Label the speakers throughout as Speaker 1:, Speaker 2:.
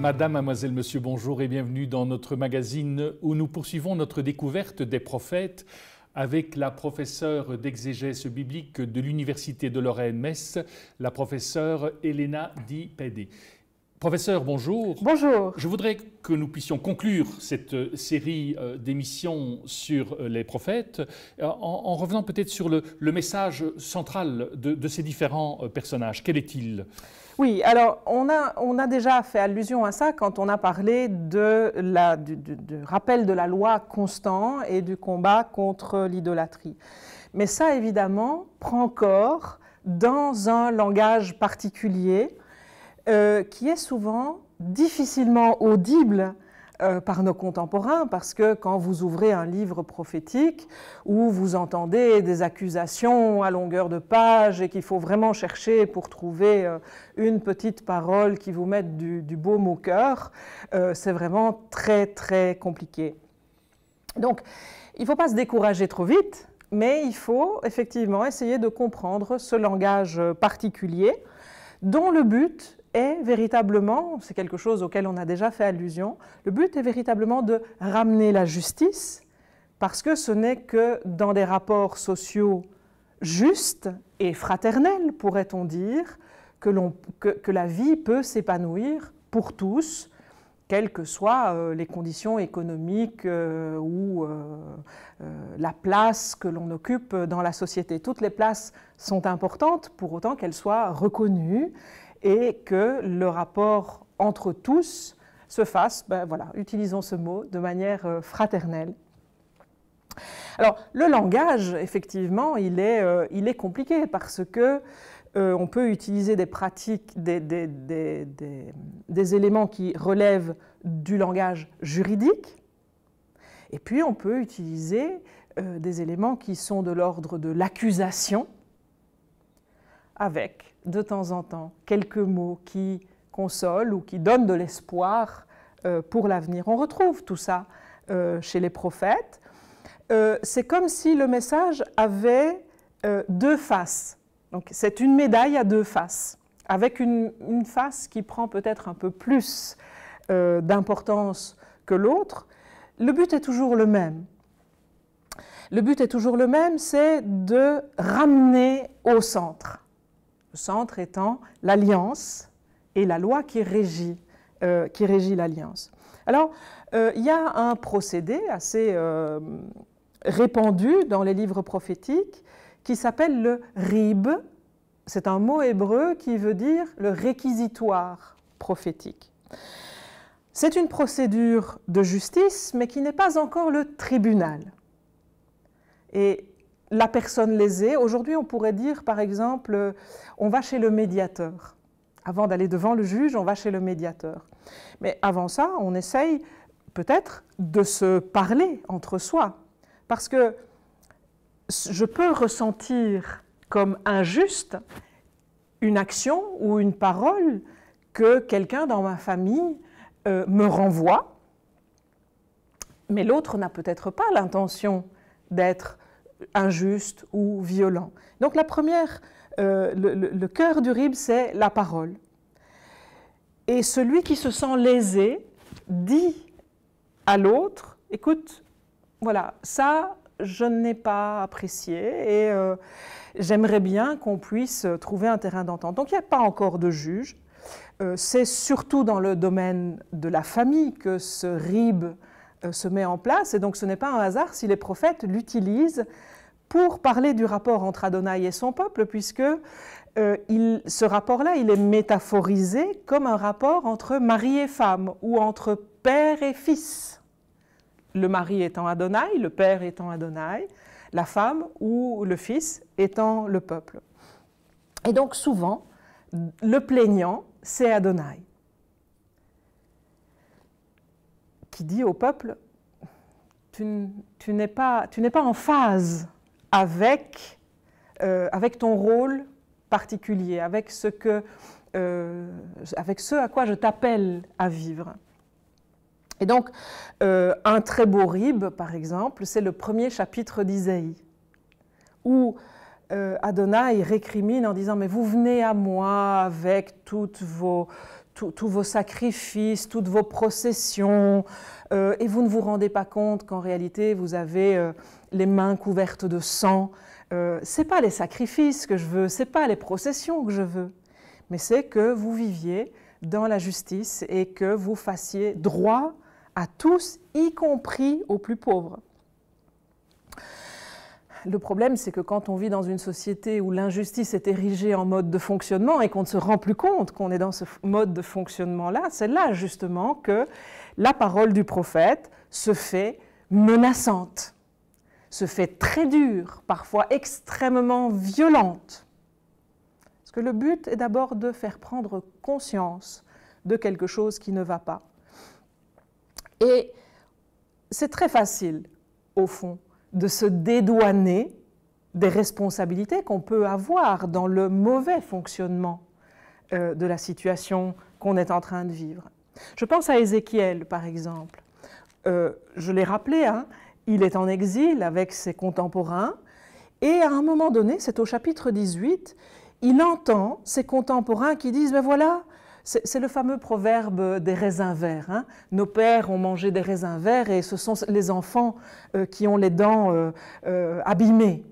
Speaker 1: Madame, mademoiselle, monsieur, bonjour et bienvenue dans notre magazine où nous poursuivons notre découverte des prophètes avec la professeure d'exégèse biblique de l'Université de Lorraine-Metz, la professeure Elena Di Pede. Professeur, bonjour.
Speaker 2: Bonjour.
Speaker 1: Je voudrais que nous puissions conclure cette série d'émissions sur les prophètes en revenant peut-être sur le message central de ces différents personnages. Quel est-il ?
Speaker 2: Oui, alors on a déjà fait allusion à ça quand on a parlé du rappel de la loi constant et du combat contre l'idolâtrie. Mais ça, évidemment, prend corps dans un langage particulier qui est souvent difficilement audible par nos contemporains, parce que quand vous ouvrez un livre prophétique où vous entendez des accusations à longueur de page et qu'il faut vraiment chercher pour trouver une petite parole qui vous mette du baume au cœur, c'est vraiment très très compliqué. Donc il ne faut pas se décourager trop vite, mais il faut effectivement essayer de comprendre ce langage particulier dont le but est véritablement, c'est quelque chose auquel on a déjà fait allusion, le but est véritablement de ramener la justice, parce que ce n'est que dans des rapports sociaux justes et fraternels, pourrait-on dire, que la vie peut s'épanouir pour tous, quelles que soient les conditions économiques ou la place que l'on occupe dans la société. Toutes les places sont importantes pour autant qu'elles soient reconnues et que le rapport entre tous se fasse, voilà, utilisons ce mot, de manière fraternelle. Alors, le langage, effectivement, il est compliqué parce que on peut utiliser des pratiques, des éléments qui relèvent du langage juridique, et puis on peut utiliser des éléments qui sont de l'ordre de l'accusation, avec, de temps en temps, quelques mots qui consolent ou qui donnent de l'espoir pour l'avenir. On retrouve tout ça chez les prophètes. C'est comme si le message avait deux faces. Donc, c'est une médaille à deux faces, avec une face qui prend peut-être un peu plus d'importance que l'autre. Le but est toujours le même. Le but est toujours le même, c'est de ramener au centre. Le centre étant l'alliance et la loi qui régit l'alliance. Alors, il y a un procédé assez répandu dans les livres prophétiques qui s'appelle le rib. C'est un mot hébreu qui veut dire le réquisitoire prophétique. C'est une procédure de justice, mais qui n'est pas encore le tribunal. Et la personne lésée, aujourd'hui on pourrait dire par exemple, on va chez le médiateur. Avant d'aller devant le juge, on va chez le médiateur. Mais avant ça, on essaye peut-être de se parler entre soi. Parce que je peux ressentir comme injuste une action ou une parole que quelqu'un dans ma famille me renvoie, mais l'autre n'a peut-être pas l'intention d'être injuste ou violent. Donc la première, le cœur du rib, c'est la parole. Et celui qui se sent lésé dit à l'autre, écoute, voilà, ça, je n'ai pas apprécié et j'aimerais bien qu'on puisse trouver un terrain d'entente. Donc il n'y a pas encore de juge. C'est surtout dans le domaine de la famille que ce rib se met en place, et donc ce n'est pas un hasard si les prophètes l'utilisent pour parler du rapport entre Adonai et son peuple, puisque ce rapport-là, il est métaphorisé comme un rapport entre mari et femme, ou entre père et fils. Le mari étant Adonai, le père étant Adonai, la femme ou le fils étant le peuple. Et donc souvent, le plaignant, c'est Adonai, qui dit au peuple, tu n'es pas en phase avec ton rôle particulier, avec ce à quoi je t'appelle à vivre. Et donc, un très beau rib, par exemple, c'est le premier chapitre d'Isaïe, où Adonai récrimine en disant « Mais vous venez à moi avec toutes vos tous vos sacrifices, toutes vos processions, et vous ne vous rendez pas compte qu'en réalité vous avez les mains couvertes de sang. Ce n'est pas les sacrifices que je veux, ce n'est pas les processions que je veux, mais c'est que vous viviez dans la justice et que vous fassiez droit à tous, y compris aux plus pauvres. Le problème, c'est que quand on vit dans une société où l'injustice est érigée en mode de fonctionnement et qu'on ne se rend plus compte qu'on est dans ce mode de fonctionnement-là, c'est là justement que la parole du prophète se fait menaçante, se fait très dure, parfois extrêmement violente. Parce que le but est d'abord de faire prendre conscience de quelque chose qui ne va pas. Et c'est très facile, au fond, de se dédouaner des responsabilités qu'on peut avoir dans le mauvais fonctionnement de la situation qu'on est en train de vivre. Je pense à Ézéchiel, par exemple. Je l'ai rappelé, hein, il est en exil avec ses contemporains, et à un moment donné, c'est au chapitre 18, il entend ses contemporains qui disent « Ben voilà, c'est le fameux proverbe des raisins verts. Hein. Nos pères ont mangé des raisins verts et ce sont les enfants qui ont les dents abîmées. »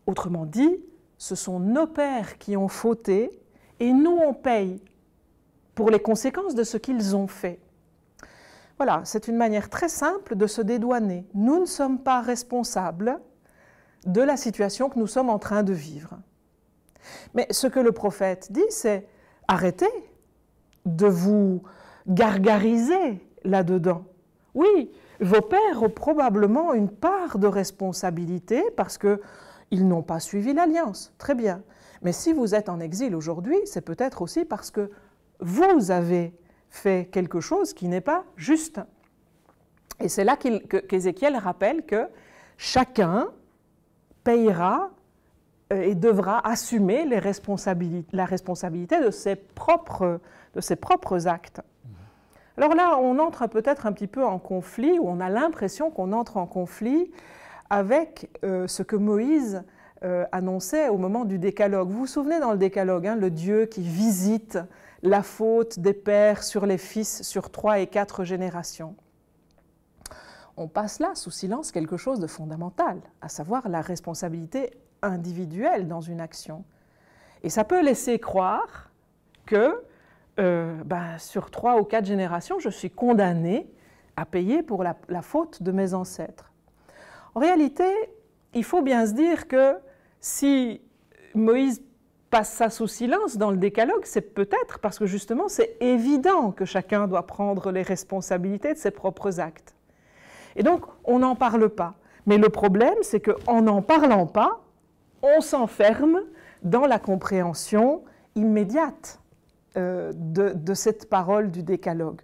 Speaker 2: Autrement dit, ce sont nos pères qui ont fauté et nous on paye pour les conséquences de ce qu'ils ont fait. Voilà, c'est une manière très simple de se dédouaner. Nous ne sommes pas responsables de la situation que nous sommes en train de vivre. Mais ce que le prophète dit, c'est arrêtez de vous gargariser là-dedans. Oui, vos pères ont probablement une part de responsabilité parce qu'ils n'ont pas suivi l'alliance. Très bien. Mais si vous êtes en exil aujourd'hui, c'est peut-être aussi parce que vous avez fait quelque chose qui n'est pas juste. Et c'est là qu'Ézéchiel rappelle que chacun payera et devra assumer la responsabilité de ses propres actes. Alors là, on entre peut-être un petit peu en conflit, ou on a l'impression qu'on entre en conflit avec ce que Moïse annonçait au moment du décalogue. Vous vous souvenez dans le décalogue, hein, le Dieu qui visite la faute des pères sur les fils sur 3 et 4 générations. On passe là sous silence quelque chose de fondamental, à savoir la responsabilité individuelle dans une action. Et ça peut laisser croire que sur 3 ou 4 générations, je suis condamné à payer pour la faute de mes ancêtres. En réalité, il faut bien se dire que si Moïse passe ça sous silence dans le décalogue, c'est peut-être parce que justement c'est évident que chacun doit prendre les responsabilités de ses propres actes. Et donc on n'en parle pas. Mais le problème, c'est qu'en n'en parlant pas, on s'enferme dans la compréhension immédiate de cette parole du décalogue.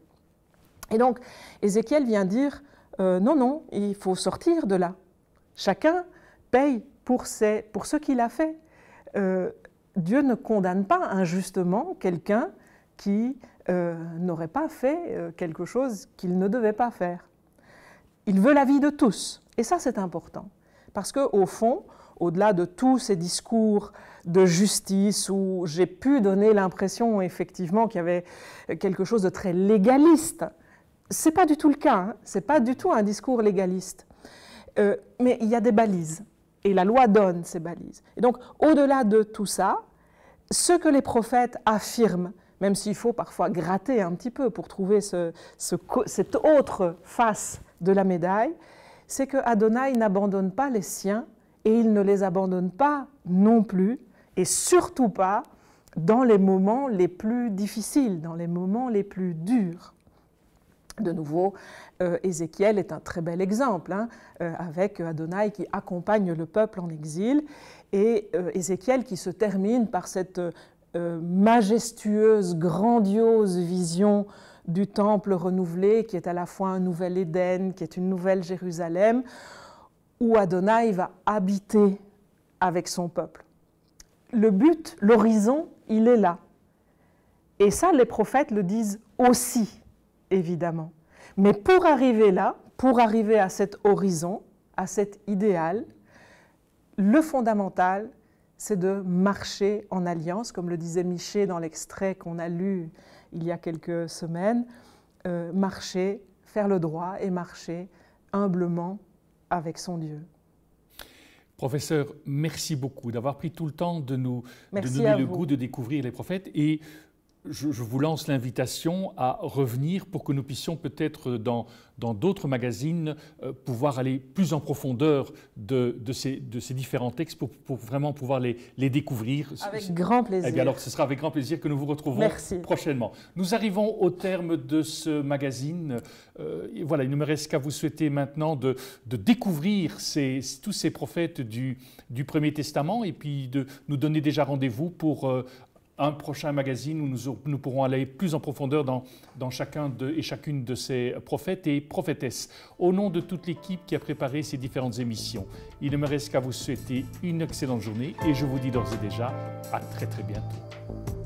Speaker 2: Et donc Ézéchiel vient dire non, non, il faut sortir de là. Chacun paye pour ce qu'il a fait. Dieu ne condamne pas injustement quelqu'un qui n'aurait pas fait quelque chose qu'il ne devait pas faire. Il veut la vie de tous, et ça c'est important, parce qu'au fond, au-delà de tous ces discours de justice où j'ai pu donner l'impression effectivement qu'il y avait quelque chose de très légaliste, c'est pas du tout le cas, hein, c'est pas du tout un discours légaliste, mais il y a des balises. Et la loi donne ces balises. Et donc, au-delà de tout ça, ce que les prophètes affirment, même s'il faut parfois gratter un petit peu pour trouver cette autre face de la médaille, c'est que Adonai n'abandonne pas les siens et il ne les abandonne pas non plus, et surtout pas dans les moments les plus difficiles, dans les moments les plus durs. De nouveau, Ézéchiel est un très bel exemple, hein, avec Adonai qui accompagne le peuple en exil, et Ézéchiel qui se termine par cette majestueuse, grandiose vision du temple renouvelé, qui est à la fois un nouvel Éden, qui est une nouvelle Jérusalem, où Adonai va habiter avec son peuple. Le but, l'horizon, il est là. Et ça, les prophètes le disent aussi, évidemment. Mais pour arriver là, pour arriver à cet horizon, à cet idéal, le fondamental, c'est de marcher en alliance, comme le disait Miché dans l'extrait qu'on a lu il y a quelques semaines, marcher, faire le droit et marcher humblement avec son Dieu.
Speaker 1: Professeur, merci beaucoup d'avoir pris tout le temps de nous donner le goût de découvrir les prophètes, et je vous lance l'invitation à revenir pour que nous puissions peut-être dans d'autres magazines pouvoir aller plus en profondeur de ces différents textes pour vraiment pouvoir les découvrir.
Speaker 2: Avec grand plaisir.
Speaker 1: Eh bien alors ce sera avec grand plaisir que nous vous retrouvons prochainement. Nous arrivons au terme de ce magazine. Voilà, il ne me reste qu'à vous souhaiter maintenant de découvrir tous ces prophètes du Premier Testament, et puis de nous donner déjà rendez-vous pour un prochain magazine où nous pourrons aller plus en profondeur dans chacun et chacune de ces prophètes et prophétesses. Au nom de toute l'équipe qui a préparé ces différentes émissions, il ne me reste qu'à vous souhaiter une excellente journée, et je vous dis d'ores et déjà à très très bientôt.